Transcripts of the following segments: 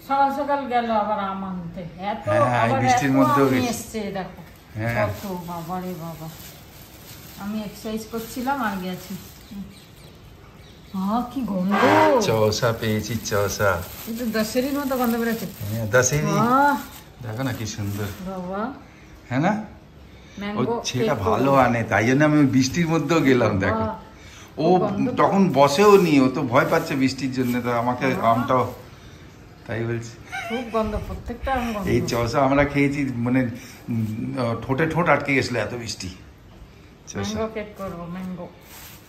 সকাল সকাল গেল আবার আম আনতে, এত বৃষ্টির মধ্যেও এসছে দেখো কত, বাবা রে বাবা। আমি এক্সারসাইজ করছিলাম আর গেছি। কি গন্ধ, চৌসা পেয়েছি, চৌসা কিন্তু দশেরই মতো গন্ধ বেরোচ্ছে। দশেরই দেখো না কি সুন্দর বাবা, হ্যাঁ না? ও ছেলেটা ভালো আনে, তাই জন্য আমি বৃষ্টির মধ্যেও গেলাম। দেখো ও তখন বসেও নি, ও তো ভয় পাচ্ছে বৃষ্টির জন্য, তো আমাকে আমটাও তাই বলছি। খুব গন্ধ, প্রত্যেকটা আম গন্ধ। এই চৌসা আমরা খেয়েছি, মানে ঠোঁটে ঠোঁট আটকে গেছিল, এত বৃষ্টি। ম্যাঙ্গো কেক করব, ম্যাঙ্গো।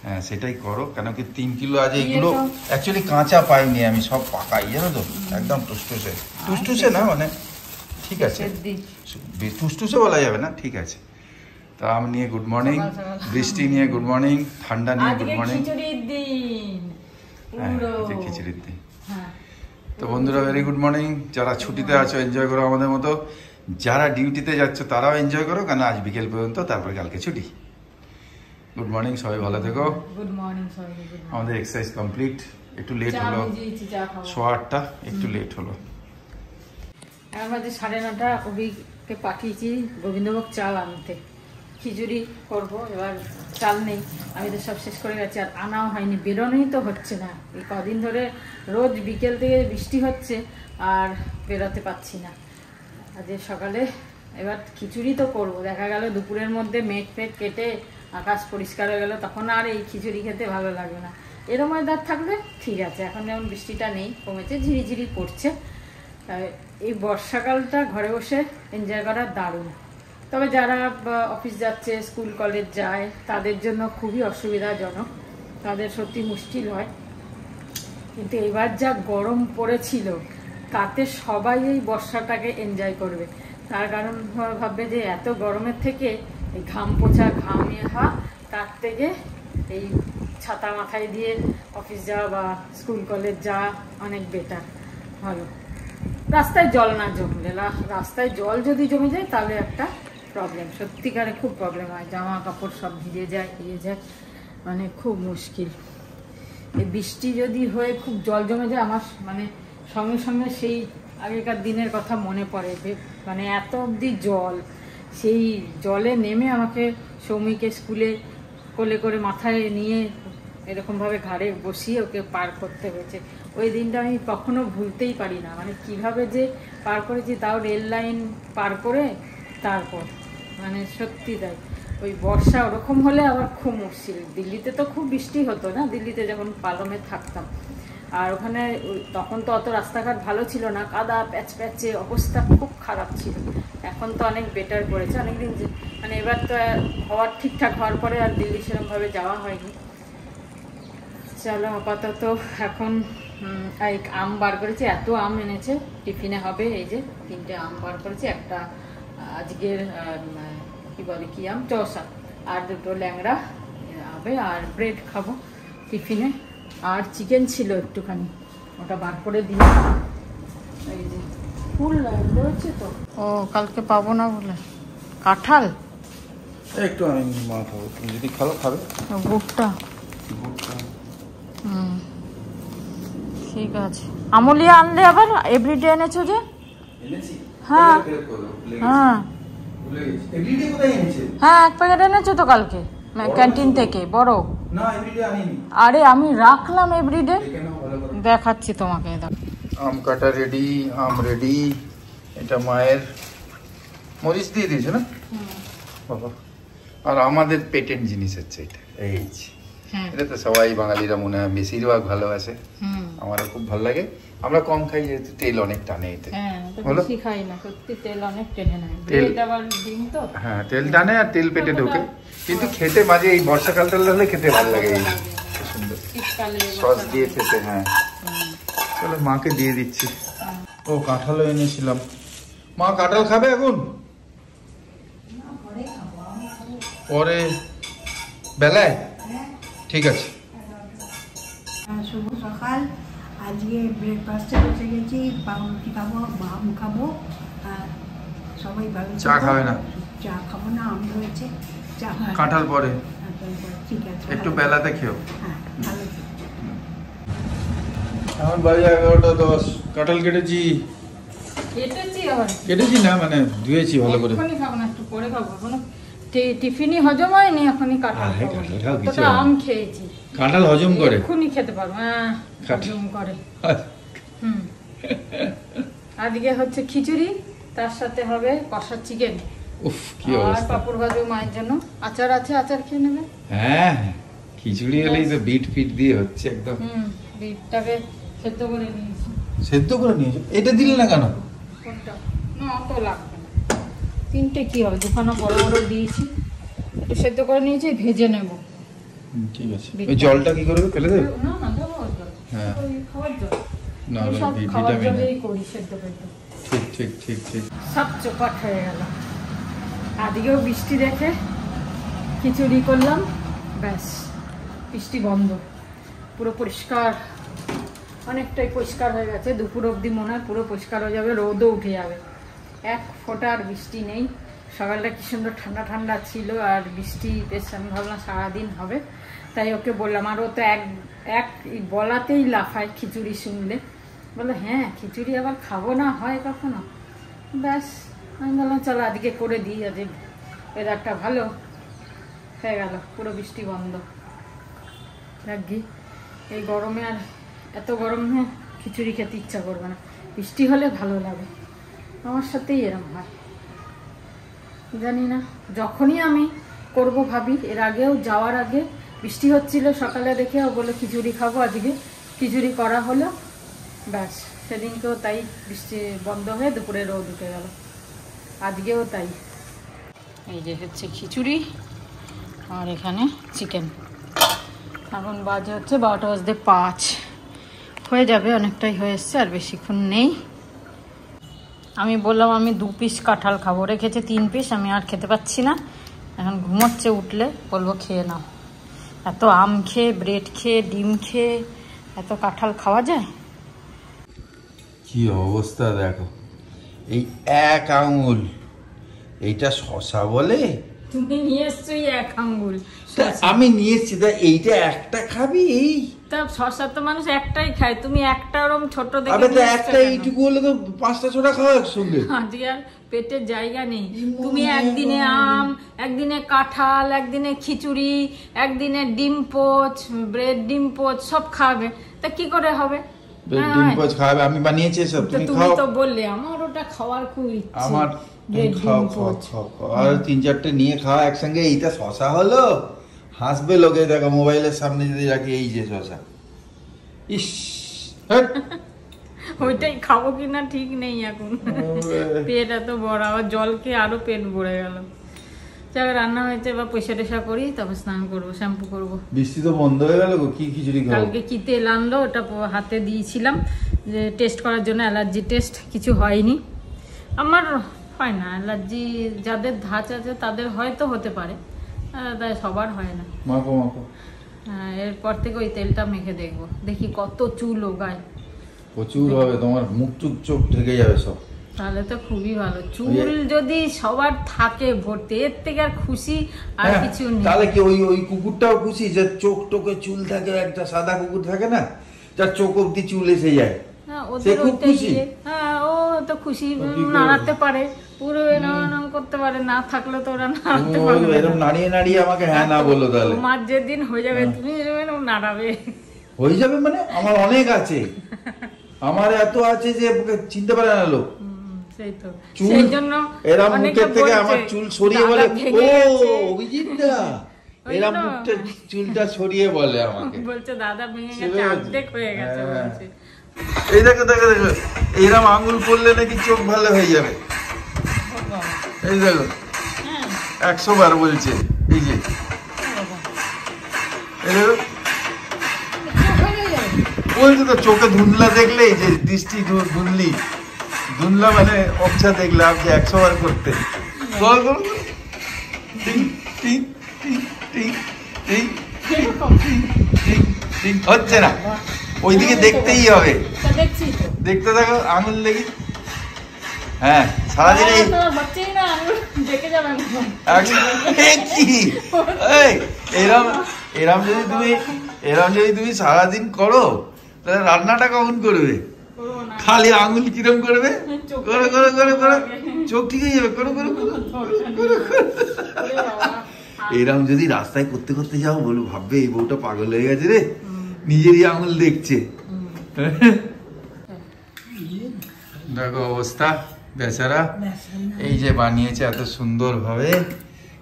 হ্যাঁ সেটাই করো, কেন কি 3 কিলো আছে। এইগুলো অ্যাকচুয়ালি কাঁচা পাইনি আমি, সব পাকাই, জানো তো, একদম টুসটুসে। টুসটুসে না মানে ঠিক আছে, টুসটুসে বলা যাবে না, ঠিক আছে। তা আম নিয়ে গুড মর্নিং, বৃষ্টি নিয়ে গুড মর্নিং, ঠান্ডা নিয়ে গুড মর্নিং। খিচুড়ির দিন, খিচুড়ির দিন। তো বন্ধুরা ভেরি গুড মর্নিং। যারা ছুটিতে আছো এনজয় করো আমাদের মতো, যারা ডিউটিতে যাচ্ছ তারাও এনজয় করো, কেন আজ বিকেল পর্যন্ত, তারপরে কালকে ছুটি। গুড মর্নিং, সবাই ভালো থেকো। গুড মর্নিং সবাই। আমাদের এক্সারসাইজ কমপ্লিট, একটু লেট হলো, 8:15 একটু লেট হলো। এখন বাজে 9:30। অভিকে পাঠিয়েছি গোবিন্দভোগ চাল আনতে, খিচুড়ি করব। এবার চাল নেই, আমি তো সব শেষ করে গেছি, আর আনাও হয়নি, বেরোনোই তো হচ্ছে না। এই কদিন ধরে রোজ বিকেল থেকে বৃষ্টি হচ্ছে, আর বেরোতে পারছি না। আজ সকালে এবার খিচুড়ি তো করব, দেখা গেল দুপুরের মধ্যে মেঘ ফেঘ কেটে আকাশ পরিষ্কার হয়ে গেল, তখন আর এই খিচুড়ি খেতে ভালো লাগবে না। এরম ওয়েদার থাকলে ঠিক আছে, এখন যেমন বৃষ্টিটা নেই, কমেছে, ঝিরিঝিরি পড়ছে। এই বর্ষাকালটা ঘরে বসে এনজয় করা দারুণ। তবে যারা অফিস যাচ্ছে, স্কুল কলেজ যায়, তাদের জন্য খুবই অসুবিধাজনক, তাদের সত্যি মুশকিল হয়। কিন্তু এবার যা গরম পড়েছিল, তাতে সবাই এই বর্ষাটাকে এনজয় করবে। তার কারণ ভাববে যে এত গরমের থেকে এই ঘাম পোছা, ঘামিয়ে হওয়া, তার থেকে এই ছাতা মাথায় দিয়ে অফিস যাওয়া বা স্কুল কলেজ যাওয়া অনেক বেটার, ভালো। রাস্তায় জল না জমলে, রাস্তায় জল যদি জমে যায় তাহলে একটা প্রবলেম, সত্যিকারে খুব প্রবলেম হয়, জামা কাপড় সব ভিজে যায়, মানে খুব মুশকিল। এই বৃষ্টি যদি হয়ে খুব জল জমে যায়, আমার মানে সঙ্গে সঙ্গে সেই আগেকার দিনের কথা মনে পড়ে, মানে এত অবধি জল, সেই জলে নেমে আমাকে সৌমিকে স্কুলে কোলে করে মাথায় নিয়ে এরকমভাবে ঘাড়ে বসিয়ে ওকে পার করতে হয়েছে। ওই দিনটা আমি কখনো ভুলতেই পারি না, মানে কিভাবে যে পার করেছি, তাও রেল লাইন পার করে, তারপর মানে সত্যি তাই। ওই বর্ষা ওরকম হলে আবার খুব মুশকিল। দিল্লিতে তো খুব বৃষ্টি হতো না, দিল্লিতে যখন পালমে থাকতাম, আর ওখানে তখন তো অত রাস্তাঘাট ভালো ছিল না, কাদা প্যাচ প্যাচে অবস্থা খুব খারাপ ছিল। এখন তো অনেক বেটার করেছে, অনেকদিন মানে এবার তো হওয়ার ঠিকঠাক হওয়ার পরে আর দিল্লি সেরকমভাবে যাওয়া হয়নি। চলো আপাতত এখন আম বার করেছি, এত আম এনেছে, টিফিনে হবে। এই যে 3টে আম বার করেছি, একটা আজকের কি বলে কি আম, চৌসা, আর 2টো ল্যাংড়া হবে, আর ব্রেড খাবো টিফিনে। আর চিকেন ছিল একটুখানি, ওটা বার করে দিয়ে। এই যে ফুল রয়েছে তো, ও কালকে পাবো না বলে। কাঁঠাল একটু আমি মা খাবো, তুমি যদি খাও খাবে। গুড়টা ঠিক আছে। আমুলিয়া আনলে আবার এভরিডে এনেছো যে? হ্যাঁ হ্যাঁ হ্যাঁ, 1 প্যাকেট এনেছো তো কালকে ক্যান্টিন থেকে, বড়। আরে আমি রাখলাম এভরিডে, দেখাচ্ছি তোমাকে। আম কাটা রেডি, আম রেডি। এটা মায়ের, মরিচ দিয়ে দিয়েছে না বাবা। আর আমাদের পেটেন্ট জিনিস হচ্ছে এটা, এই এটা তো সবাই বাঙালিরা মনে হয় বেশিরভাগ ভালোবাসে, আমারও খুব ভালো লাগে। আমরা কম খাই যেহেতু তেল অনেক টানে এতে। হ্যাঁ তেল টানে আর তেল পেটে ঢোকে, কিন্তু খেতে মাঝে এই বর্ষাকালটা হলে খেতে ভালো লাগে, সুন্দর সস দিয়ে খেতে। হ্যাঁ চলো মাকে দিয়ে দিচ্ছি। ও কাঁঠালও এনেছিলাম, মা কাঁঠাল খাবে এখন? পরে বেলায়? ঠিক আছে। শুভ সকাল। আজকে ব্রেকফাস্টে বসে গেছি, পাউরুটি খাবো, আম খাবো, আর সবাই ভালো। চা খাবে না? চা খাবো না, আম রয়েছে, চা কাঁঠাল পরে। ঠিক আছে, একটু বেলাতে খেও। হ্যাঁ ভালো। আমার বাড়ি 11:10। কাঁঠাল কেটেছি কেটেছি না মানে ধুয়েছি ভালো করে। এখনই খাবো না, একটু পরে খাবো। এখনো টিফিনই হজম হয়নি, এখনই কাঁঠাল খাবো। কাঁঠাল খাও, কিছু কতটা আম খেয়েছি। কাঁঠাল হজম করে, এখনই খেতে পারবো। হ্যাঁ, হজম করে। আজকে হচ্ছে খিচুড়ি, তার সাথে হবে কষা চিকেন। উফ কি আর অবস্থা। পাপড় ভাজু মায়ের জন্য, আচার আছে, আচার খেয়ে নেবে। হ্যাঁ খিচুড়ি হলেই তো বিট ফিট দিয়ে হচ্ছে একদম। বিটটাকে সেদ্ধ করে নিয়েছি। সেদ্ধ করে নিয়েছো? এটা দিলে না কেন? কোনটা? না অত লাগবে না, তিনটে কি হবে, দুখানা বড় বড় দিয়েছি, একটু সেদ্ধ করে নিয়েছি, ভেজে নেব। ঠিক আছে। ওই জলটা কি করবে, ফেলে দেবে? না না, দেবো জল। হ্যাঁ। ওই খাওয়ার জল। না আমি সব খাওয়ার ভিটামিন। জলেই করি সেদ্ধ করতে। ঠিক ঠিক ঠিক ঠিক। সব চোপাট হয়ে গেল। আজকেও বৃষ্টি দেখে খিচুড়ি করলাম, ব্যাস বৃষ্টি বন্ধ, পুরো পরিষ্কার, অনেকটাই পরিষ্কার হয়ে গেছে। দুপুর অবধি মনে হয় পুরো পরিষ্কার হয়ে যাবে, রোদও উঠে যাবে, এক ফোঁটা আর বৃষ্টি নেই। সকালটা কি সুন্দর ঠান্ডা ঠান্ডা ছিল, আর বৃষ্টি বেশ, আমি ভাবলাম সারাদিন হবে, তাই ওকে বললাম। আর ও তো এক বলাতেই লাফায় খিচুড়ি শুনলে, বলে হ্যাঁ খিচুড়ি আবার খাবো না হয় কখনো। ব্যাস আমি বললাম চলো আজকে করে দিই, আজ ওয়েদারটা ভালো হয়ে গেল, পুরো বৃষ্টি বন্ধ। রাখি এই গরমে আর এত গরমে খিচুড়ি খেতে ইচ্ছা করবে না, বৃষ্টি হলে ভালো লাগে। আমার সাথেই এরম হয়, জানি না, যখনই আমি করব ভাবি। এর আগেও যাওয়ার আগে বৃষ্টি হচ্ছিল, সকালে দেখে ও বলে খিচুড়ি খাবো, আজকে খিচুড়ি করা হলো, ব্যাস সেদিনকেও তাই, বৃষ্টি বন্ধ হয়ে দুপুরে রোদ উঠে গেল, আজকেও তাই। এই যে হচ্ছে খিচুড়ি, আর এখানে চিকেন। এখন বাজে হচ্ছে 12:05, হয়ে যাবে, অনেকটাই হয়ে এসছে, আর বেশিক্ষণ নেই। আমি বললাম আমি 2 পিস কাঁঠাল খাবো, রেখেছে 3 পিস, আমি আর খেতে পাচ্ছি না, এখন ঘুমোচ্ছে, উঠলে বলবো খেয়ে নাও। এত আম খেয়ে, ব্রেড খেয়ে, ডিম খেয়ে এত কাঁঠাল খাওয়া যায়? কি অবস্থা দেখো, এই এক আঙুল, এইটা শশা বলে? তুমি নিয়ে এসছো 1 আঙ্গুল, আমি নিয়ে এসছি, তা এইটা একটা খাবি? এই তা শশা তো মানুষ একটাই খায়, তুমি একটা ওরম ছোট দেখে আবে তো নিয়ে এসছো একটা কেন? এইটুকু হলে তো 5টা 6টা খাওয়া একসঙ্গে। আজকে আর পেটের জায়গা নেই। তুমি একদিনে আম, একদিনে কাঁঠাল, একদিনে খিচুড়ি, একদিনে ডিম পোচ, ব্রেড ডিম পোচ সব খাবে, তা কি করে হবে? ডিম পোচ খাবে, আমি বানিয়েছি সব, তুমি তুমি খাও। তো বললে আমার ওটা খাওয়ার খুব ইচ্ছে। আমার ব্রেড খাও ডিম খাও পোচ। খাও খাও। আর 3-4টে নিয়ে খাওয়া একসঙ্গে, এইটা শশা হলো? হাসবে লোকে, দেখো মোবাইলের সামনে যদি রাখি, এই যে শশা, ইস হ্যাট। ওইটাই খাবো কিনা ঠিক নেই এখন, পেট এত বড়, আবার জল খেয়ে আরো পেট ভরে গেল। যাবে রান্না হয়েছে, বা পয়সা টেসা করি, তারপর স্নান করবো, শ্যাম্পু করবো। বৃষ্টি তো বন্ধ হয়ে গেল গো, কি খিচুড়ি খাবো? কালকে কি তেল আনলো, ওটা হাতে দিয়েছিলাম যে টেস্ট করার জন্য, অ্যালার্জি টেস্ট, কিছু হয়নি। আমার হয় না অ্যালার্জি, যাদের ধাঁচ আছে তাদের হয়তো হতে পারে, তাই সবার হয় না। মাখো মাখো। এরপর থেকে ওই তেলটা মেখে দেখবো, দেখি কত চুল ওগায়। প্রচুর হবে, তোমার মুখ টুক চোখ ঢেকে যাবে সব। তাহলে তো খুবই ভালো, চুল যদি সবার থাকে ভর্তি, এর থেকে আর খুশি আর হ্যাঁ, কিছু নেই। তাহলে কি ওই কুকুরটাও খুশি, যে চোখ টোকে চুল থাকে, একটা সাদা কুকুর থাকে না, যার চোখ অব্দি চুল এসে যায়, হ্যাঁ, সে ওদের খুব ওইটাই খুশি। ইয়ে। হ্যাঁ, ও তো খুশি, ও কি করে? নাড়াতে পারে পুরো, নাম করতে পারে, না থাকলে তো ওরা নাড়াতে পারবে না। এরকম নাড়িয়ে নাড়িয়ে আমাকে হ্যাঁ না বললো, তাহলে তোমার যেদিন হয়ে যাবে তুমি এরকম নাড়াবে। হয়ে যাবে মানে? আমার অনেক আছে, আমার এত আছে যে চিনতে পারে না লোক। সেই তো, চুল সেই জন্য এরা অনেকে মুখের থেকে বলছে, আমার চুল সরিয়ে দাদা বলে, ভেঙে ও গেছে। অভিজিৎদা, ওই এরা জন্য। মুখটা চুলটা সরিয়ে বলে আমাকে। বলছে দাদা ভেঙে গেছে, সেটাই অর্ধেক হয়ে গেছে হ্যাঁ। বলছে। এই দেখো দেখো দেখো, এইরকম আঙুল পড়লে নাকি চোখ ভালো হয়ে যাবে। এই দেখো, হ্যাঁ, 100 বার বলছে, এই যে এই দেখো, চোখ হয়ে যাবে। বলছে তো চোখে ধুন্দলা দেখলে, এই যে দৃষ্টি ধুনলি, ধুনলা মানে অপসা দেখলে, আপনি 100 বার করতে কল করুন, টিং টিং টিং টিং টিং এরকম। টিং টিং, হচ্ছে না, ওইদিকে দেখতেই হবে। তা দেখছি তো। দেখতে থাকো, আঙুল দেখি। হ্যাঁ, সারাদিন এই তোমার হচ্ছেই না, আঙুল দেখে যাবে একদম। এরম যদি তুমি সারাদিন করো, তাহলে রান্নাটা কখন করবে? করবো না। খালি আঙুল কিরম করবে, চোখ করে করে করে করে চোখ ঠিক হয়ে যাবে, করে করে করে। ওরে বাবা। এরকম যদি রাস্তায় করতে করতে যাও বলো, ভাববে এই বউটা পাগল হয়ে গেছে রে, নিজেরই আঙুল দেখছে। দেখো অবস্থা বেচারা, এই যে বানিয়েছে এত সুন্দর ভাবে,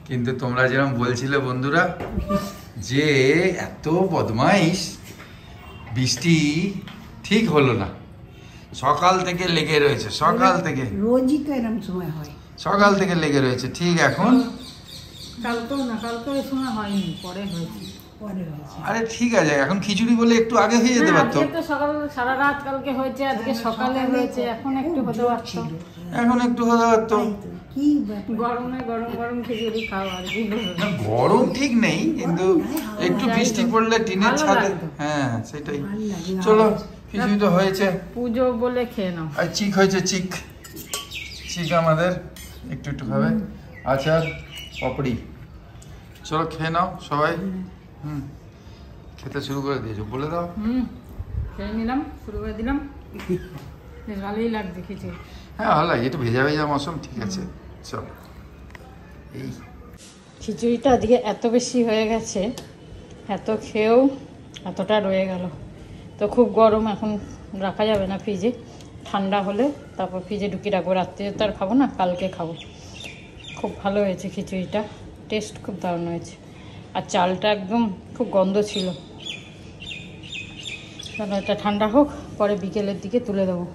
কিন্তু তোমরা যেরকম বলছিলে বন্ধুরা যে এত বদমাইশ, বৃষ্টি ঠিক হলো না, সকাল থেকে লেগে রয়েছে, সকাল থেকে রোজই তো এরকম সময় হয়। সকাল থেকে লেগে রয়েছে। ঠিক এখন কালকেও না, কালকে এই সময় হয়নি, পরে হয়েছে। পরে হয়েছে। আরে ঠিক আছে, এখন খিচুড়ি বলে একটু আগে হয়ে যেতে না, পারতো। আজকে তো সকাল সারা রাত কালকে হয়েছে, আজকে সকালে হয়েছে, এখন একটু হতে পারতো। এখন একটু হতে পারতো। তাই তো, কি ব্যাপার? গরমে গরম গরম খিচুড়ি খাও আর কি বলবো। না, গরম ঠিক নেই, কিন্তু একটু বৃষ্টি পড়লে টিনের ভালো ছাদে, লাগতো। হ্যাঁ সেটাই। ভালো লাগে। চলো খিচুড়ি তো হয়েছে, পুজো বলে খেয়ে নাও। আর চিক হয়েছে, চিক চিক আমাদের একটু একটু খাবে, আচার পাপড়ি। চলো খেয়ে নাও সবাই। খেতে শুরু করে দিয়েছো, বলে দাও। খেয়ে নিলাম, শুরু করে দিলাম। বেশ ভালোই লাগছে খিচুড়ি। হ্যাঁ ভালো লাগে, একটু ভেজা ভেজা মৌসুম, ঠিক আছে। চলো এই খিচুড়িটা আজকে এত বেশি হয়ে গেছে, এত খেয়েও এতটা রয়ে গেল। তো খুব গরম, এখন রাখা যাবে না ফ্রিজে, ঠান্ডা হলে তারপর ফ্রিজে ঢুকিয়ে রাখবো। রাত্রে তো আর খাবো না, কালকে খাবো। খুব ভালো হয়েছে খিচুড়িটা, টেস্ট খুব দারুণ হয়েছে। আর চালটা একদম খুব গন্ধ ছিল। তাহলে এটা ঠান্ডা হোক, পরে বিকেলের দিকে তুলে দেবো।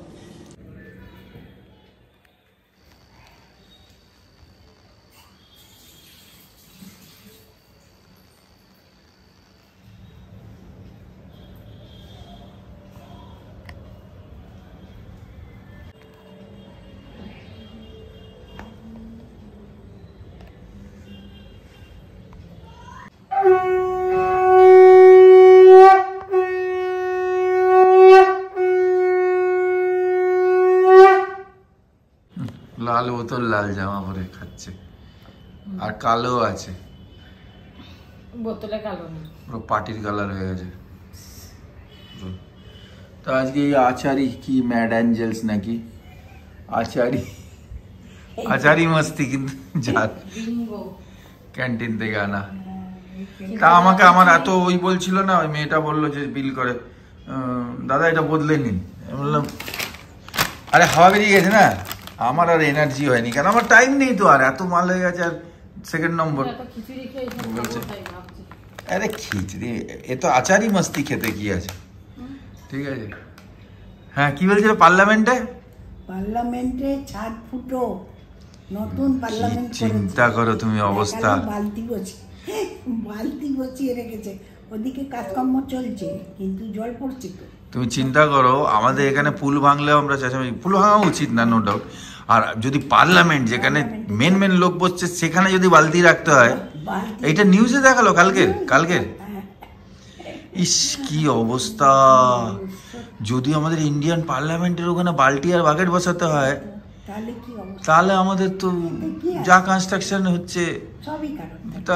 লাল বোতল, লাল জামা পরে খাচ্ছে, আর কালো আছে, বোতলে কালো নেই। পুরো পার্টির কালার হয়ে গেছে। তো আজকে এই আচারি কি ম্যাড অ্যাঞ্জেলস নাকি, আচারি আচারি মস্তি কিন্তু যাক ক্যান্টিন থেকে আনা। তা আমাকে আমার এত ওই বলছিল না, ওই মেয়েটা বললো যে বিল করে, দাদা এটা বদলে নিন। আমি বললাম আরে হাওয়া বেরিয়ে গেছে না, আমার আর এনার্জি হয়নি, কারণ আমার টাইম নেই তো, আর এত মাল হয়ে গেছে। আর সেকেন্ড নম্বর খিচুড়ি খেয়ে বলছে, ভাবছি। আরে খিচড়ি এ তো আচারি মস্তি, খেতে কি আছে, ঠিক আছে। হ্যাঁ কি বলছিল পার্লামেন্টে? পার্লামেন্টে ছাদ ফুটো, নতুন পার্লামেন্ট চিন্তা করো তুমি অবস্থা। বালতি বসিয়ে রেখেছে, ওদিকে কাজকর্ম চলছে, কিন্তু জল পড়ছে তো। তুমি চিন্তা করো, আমাদের এখানে পুল ভাঙলেও আমরা চেঁচামেচি, পুল ভাঙা উচিত না, নো ডাউট। আর যদি পার্লামেন্ট যেখানে মেন মেন লোক বসছে সেখানে যদি বালতি রাখতে হয়, এইটা নিউজে দেখালো কালকের। ইস কি অবস্থা! যদি আমাদের ইন্ডিয়ান পার্লামেন্টের ওখানে বালতি আর বাকেট বসাতে হয়, তাহলে কি অবস্থা? তাহলে আমাদের তো যা কনস্ট্রাকশন হচ্ছে, সবই কারণ তা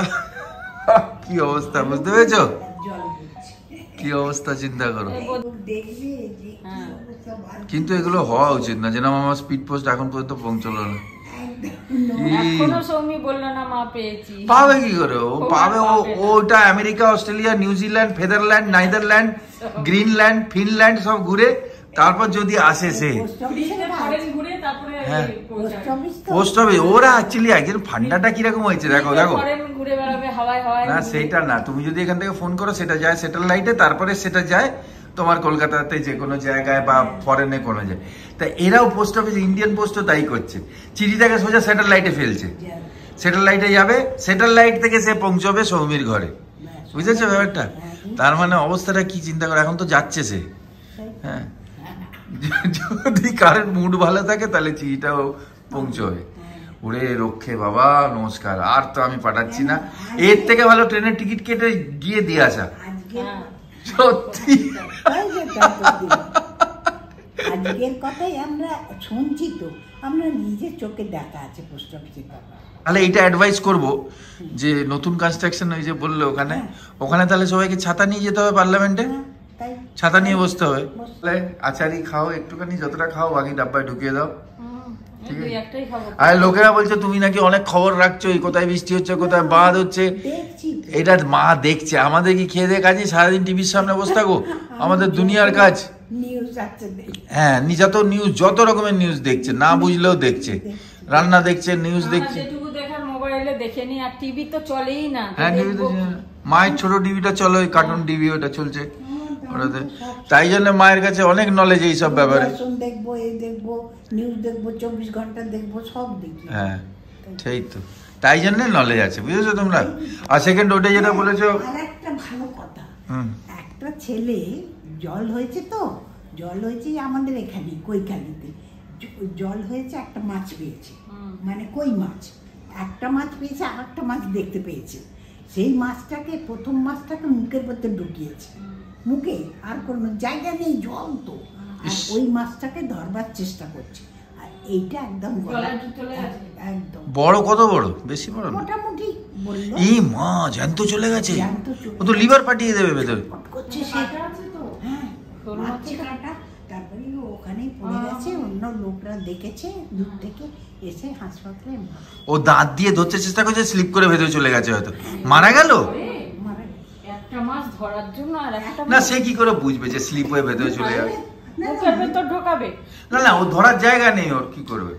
কি অবস্থা, বুঝতে পেরেছো জল পড়ছে। কি অবস্থা, চিন্তা করো। দেখবে যে কি অবস্থা, বালতি কিন্তু এগুলো হওয়া উচিত না, যেন আমার স্পিড পোস্ট এখন পর্যন্ত পৌঁছলো না। এখনো সৌমি বললো না মা পেয়েছি। পাবে কি করে ও? পাবে ওটা আমেরিকা, অস্ট্রেলিয়া, নিউজিল্যান্ড, ফেদারল্যান্ড, নাইদারল্যান্ড, গ্রিনল্যান্ড, ফিনল্যান্ড সব ঘুরে তারপর যদি আসে সে। হ্যাঁ পোস্ট অফিস, ওরা অ্যাকচুয়ালি একজন ফান্ডাটা কিরকম হয়েছে দেখো। না সেটা না, তুমি যদি এখান থেকে ফোন করো সেটা যায় স্যাটেলাইটে, তারপরে সেটা যায় তোমার কলকাতাতে যে কোনো জায়গায় বা ফরেনে কোনো যায়। তা এরাও পোস্ট অফিস, ইন্ডিয়ান পোস্টও তাই করছে, চিঠিটাকে সোজা স্যাটেলাইটে ফেলছে, স্যাটেলাইটে যাবে, স্যাটেলাইট থেকে সে পৌঁছবে সৌমির ঘরে, বুঝেছো ব্যাপারটা? তার মানে অবস্থাটা কি চিন্তা করে, এখন তো যাচ্ছে সে। হ্যাঁ যদি কারেন্ট মুড ভালো থাকে তাহলে চিঠিটাও পৌঁছবে। ওরে রক্ষে বাবা, নমস্কার। আর তো আমি পাঠাচ্ছি না, এর থেকে ভালো ট্রেনের টিকিট কেটে গিয়ে দিয়ে আসা। সত্যি আজকের কথাই আমরা শুনছি তো, আমরা নিজের চোখে দেখা আছে পোস্ট অফিসের কথা। তাহলে এইটা অ্যাডভাইস করব যে নতুন কনস্ট্রাকশন ওই যে বললো ওখানে তাহলে সবাইকে ছাতা নিয়ে যেতে হবে পার্লামেন্টে। তাই ছাতা নিয়ে বসতে হবে। আচারি খাও একটুখানি, যতটা খাও বাকি ডাব্বায় ঢুকিয়ে দাও। ঠিক আছে। একটাই খাবো। আর লোকেরা বলছে তুমি নাকি অনেক খবর রাখছো, এই কোথায় বৃষ্টি হচ্ছে কোথায় বাদ হচ্ছে। দেখছি তো। এটা মা দেখছে, আমাদের কি খেয়ে দিয়ে কাজে সারাদিন টিভির সামনে বসে থাকো? আমাদের দুনিয়ার কাজ। নিউজ আছে দেখি। হ্যাঁ, যত নিউজ, যত রকমের নিউজ দেখছে, না বুঝলেও দেখছে, রান্না দেখছে, নিউজ দেখছে। যেটুকু দেখার মোবাইলে দেখে নি, আর টিভি তো চলেই না। হ্যাঁ, টিভি তো মায়ের ছোট টিভিটা চলো, ওই কার্টুন টিভি ওটা চলছে ওটাতে। তাই জন্য মায়ের কাছে অনেক নলেজ এই সব ব্যাপারে। দেখবো, এই দেখবো, নিউজ দেখবো, 24 ঘন্টা দেখবো, সব দেখি। হ্যাঁ, সেই তো, তাই জন্য নলেজ আছে, বুঝেছো তোমরা। আর সেকেন্ড ওটা যেটা বলেছো, আর একটা ভালো কথা, হুম, একটা ছেলে জল হয়েছে তো, জল হয়েছে আমাদের এখানে কৈখালিতে, জল হয়েছে, একটা মাছ পেয়েছে, মানে কই মাছ, একটা মাছ পেয়েছে, আর একটা মাছ দেখতে পেয়েছে। সেই মাছটাকে, প্রথম মাছটাকে মুখের মধ্যে ঢুকিয়েছে, মুখে আর কোনো জায়গা নেই, জল তো, আর ওই মাছটাকে ধরবার চেষ্টা করছে। আর এইটা একদম একদম বড়, কত বড়? বেশি বড় না, মোটামুটি বললো। এই মা জ্যান্ত চলে গেছে, জ্যান্ত চলে ও তো লিভার পাঠিয়ে দেবে ভেতরে। করছে সেটা আছে তো, হ্যাঁ, মাছে কাটা। তারপরে ওখানেই পড়ে গেছে, অন্য লোকরা দেখেছে দূর থেকে, এসে হাসপাতালে ও দাঁত দিয়ে ধরতে চেষ্টা করছে, স্লিপ করে ভেতরে চলে গেছে, হয়তো মারা গেল। মারা গেছে। একটা মাছ ধরার জন্য আর একটা না, সে কি করে বুঝবে যে স্লিপ হয়ে ভেতরে চলে যাবে? মুখের ভেতর ঢোকাবে। না না, ও ধরার জায়গা নেই, ওর কি করবে?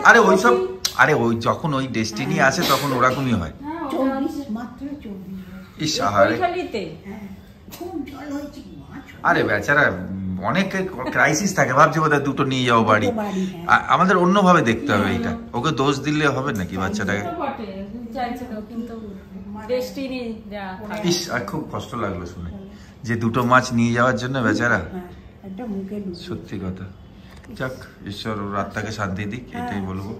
আরে ওইসব, আরে ওই যখন ওই ডেস্টিনি আসে তখন ওরকমই হয়। 24, মাত্র 24। ইস, আহারে। কৈখালিতে হ্যাঁ, খুব জল হয়েছে, মাছ আরে বেচারা, অনেক ক্রাইসিস থাকে, ভাবছে বোধহয় দুটো নিয়ে যাও বাড়ি। আমাদের অন্যভাবে দেখতে হবে এটা, ওকে দোষ দিলে হবে নাকি বাচ্চাটাকে? বটে, চাইছে তো, কিন্তু ডেস্টিনি যা থাকে। ইস, আর খুব কষ্ট লাগলো শুনে যে দুটো মাছ নিয়ে যাওয়ার জন্য বেচারা। হ্যাঁ, একটা মুখে ঢুকিয়ে। সত্যি কথা। যাক, ঈশ্বর ওর আত্মাকে শান্তি দিক, এটাই বলবো,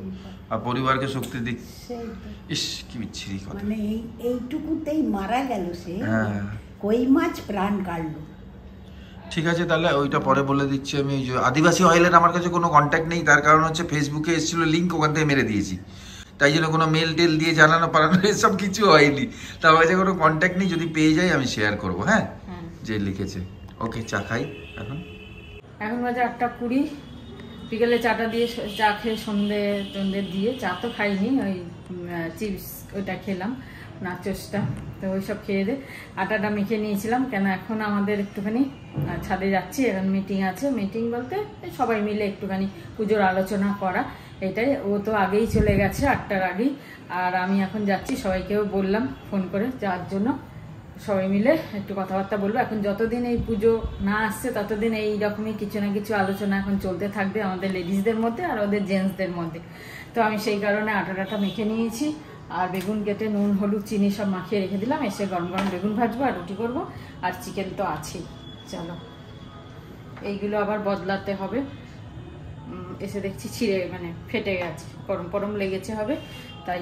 আর পরিবারকে শক্তি দিক। সেই তো। ইস, কি বিচ্ছিরি কথা। মানে এইটুকুতেই মারা গেল সে, হ্যাঁ। কই মাছ প্রাণ কাটলো। ঠিক আছে, তাহলে ওইটা পরে বলে দিচ্ছি আমি। ওই যে আদিবাসী অয়েলের আমার কাছে কোনো কন্ট্যাক্ট নেই, তার কারণ হচ্ছে ফেসবুকে এসেছিল লিঙ্ক, ওখান থেকে মেরে দিয়েছি, তাই জন্য কোনো মেল টেল দিয়ে জানানো পারানো এসব কিছু হয়নি। তার কাছে কোনো কন্ট্যাক্ট নেই, যদি পেয়ে যাই আমি শেয়ার করবো। হ্যাঁ, যে লিখেছে। ওকে, চা খাই এখন বাজে 8:20। বিকেলে চাটা দিয়ে, চা খেয়ে সন্ধে দিয়ে, চা তো খাইনি, ওই চিপস ওইটা খেলাম, নাচোসটা, তো ওই সব খেয়ে দিয়ে আটাটা মেখে নিয়েছিলাম। কেন এখন আমাদের একটুখানি ছাদে যাচ্ছি, এখন মিটিং আছে। মিটিং বলতে সবাই মিলে একটুখানি পুজোর আলোচনা করা, এটাই। ও তো আগেই চলে গেছে, 8টার আগেই, আর আমি এখন যাচ্ছি। সবাইকেও বললাম ফোন করে যাওয়ার জন্য, সবাই মিলে একটু কথাবার্তা বলবো। এখন যতদিন এই পুজো না আসছে ততদিন এই রকমই কিছু না কিছু আলোচনা এখন চলতে থাকবে আমাদের লেডিসদের মধ্যে আর ওদের জেন্টসদের মধ্যে। তো আমি সেই কারণে আটাটা মেখে নিয়েছি, আর বেগুন কেটে নুন হলুদ চিনি সব মাখিয়ে রেখে দিলাম। এসে গরম গরম বেগুন ভাজবো আর রুটি করবো, আর চিকেন তো আছেই। চলো, এইগুলো আবার বদলাতে হবে। এসে দেখছি ছিঁড়ে, মানে ফেটে গেছে, গরম লেগেছে হবে, তাই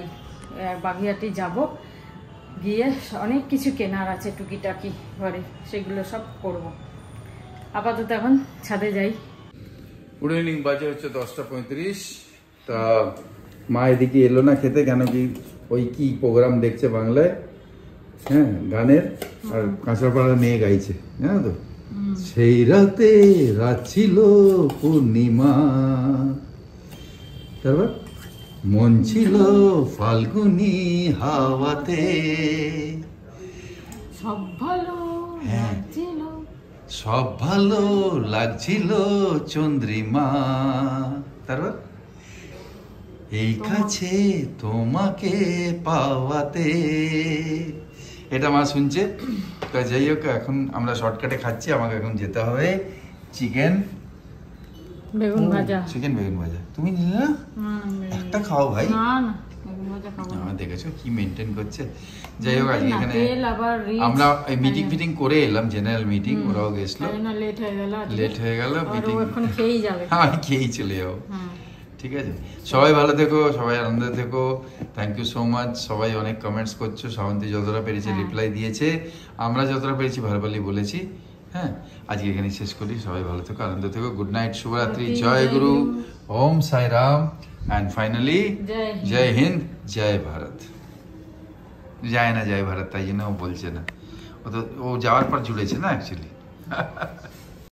বাগিয়াটি যাব, গিয়ে অনেক কিছু কেনার আছে টুকিটাকি ঘরে, সেগুলো সব করব। আপাতত এখন ছাদে যাই। গুড ইভিনিং, বাজে হচ্ছে 10:35। তা মা এদিকে এলো না খেতে, কেন কি ওই কি প্রোগ্রাম দেখছে বাংলায়, হ্যাঁ, গানের, আর কাঁচরাপাড়ার মেয়ে গাইছে, জানো তো। সেই রাতে রাত ছিল পূর্ণিমা, তারপর মন ছিল ফাল্গুনি হাওয়াতে, সব ভালো লাগছিল, সব ভালো লাগছিল চন্দ্রিমা, তারপর এই কাছে তোমাকে পাওয়াতে। এটা মা শুনছে। তো যাই হোক, এখন আমরা শর্টকাটে খাচ্ছি, আমাকে এখন যেতে হবে চিকেন বেগুন ভাজা। চিকেন বেগুন ভাজা তুমি নিলে না? একটা খাও ভাই। না না, বেগুন ভাজা খাবো না। আমার দেখেছো কি মেনটেন করছে। যাই হোক, আজকে এখানে আমরা মিটিং করে এলাম, জেনারেল মিটিং, ওরাও গেছিল, লেট হয়ে গেল মিটিং, এখন খেয়েই যাবে, আমি খেয়েই চলে যাবো। ঠিক আছে, সবাই ভালো থেকো, সবাই আনন্দে থেকো। Thank you so much. সবাই অনেক কমেন্টস করছো, শ্রাবন্তী যতটা পেরেছে রিপ্লাই দিয়েছে, আমরা যতটা পেরেছি ভারবালি বলেছি। হ্যাঁ, আজকে এখানে শেষ করি। সবাই ভালো থেকো, আনন্দ থেকো। গুড নাইট, শুভরাত্রি, জয় গুরু, ওম সাই রাম, অ্যান্ড ফাইনালি জয় হিন্দ, জয় ভারত। যায় না জয় ভারত, তাই জন্য ও বলছে না, ও তো ও যাওয়ার পর জুড়েছে না অ্যাকচুয়ালি।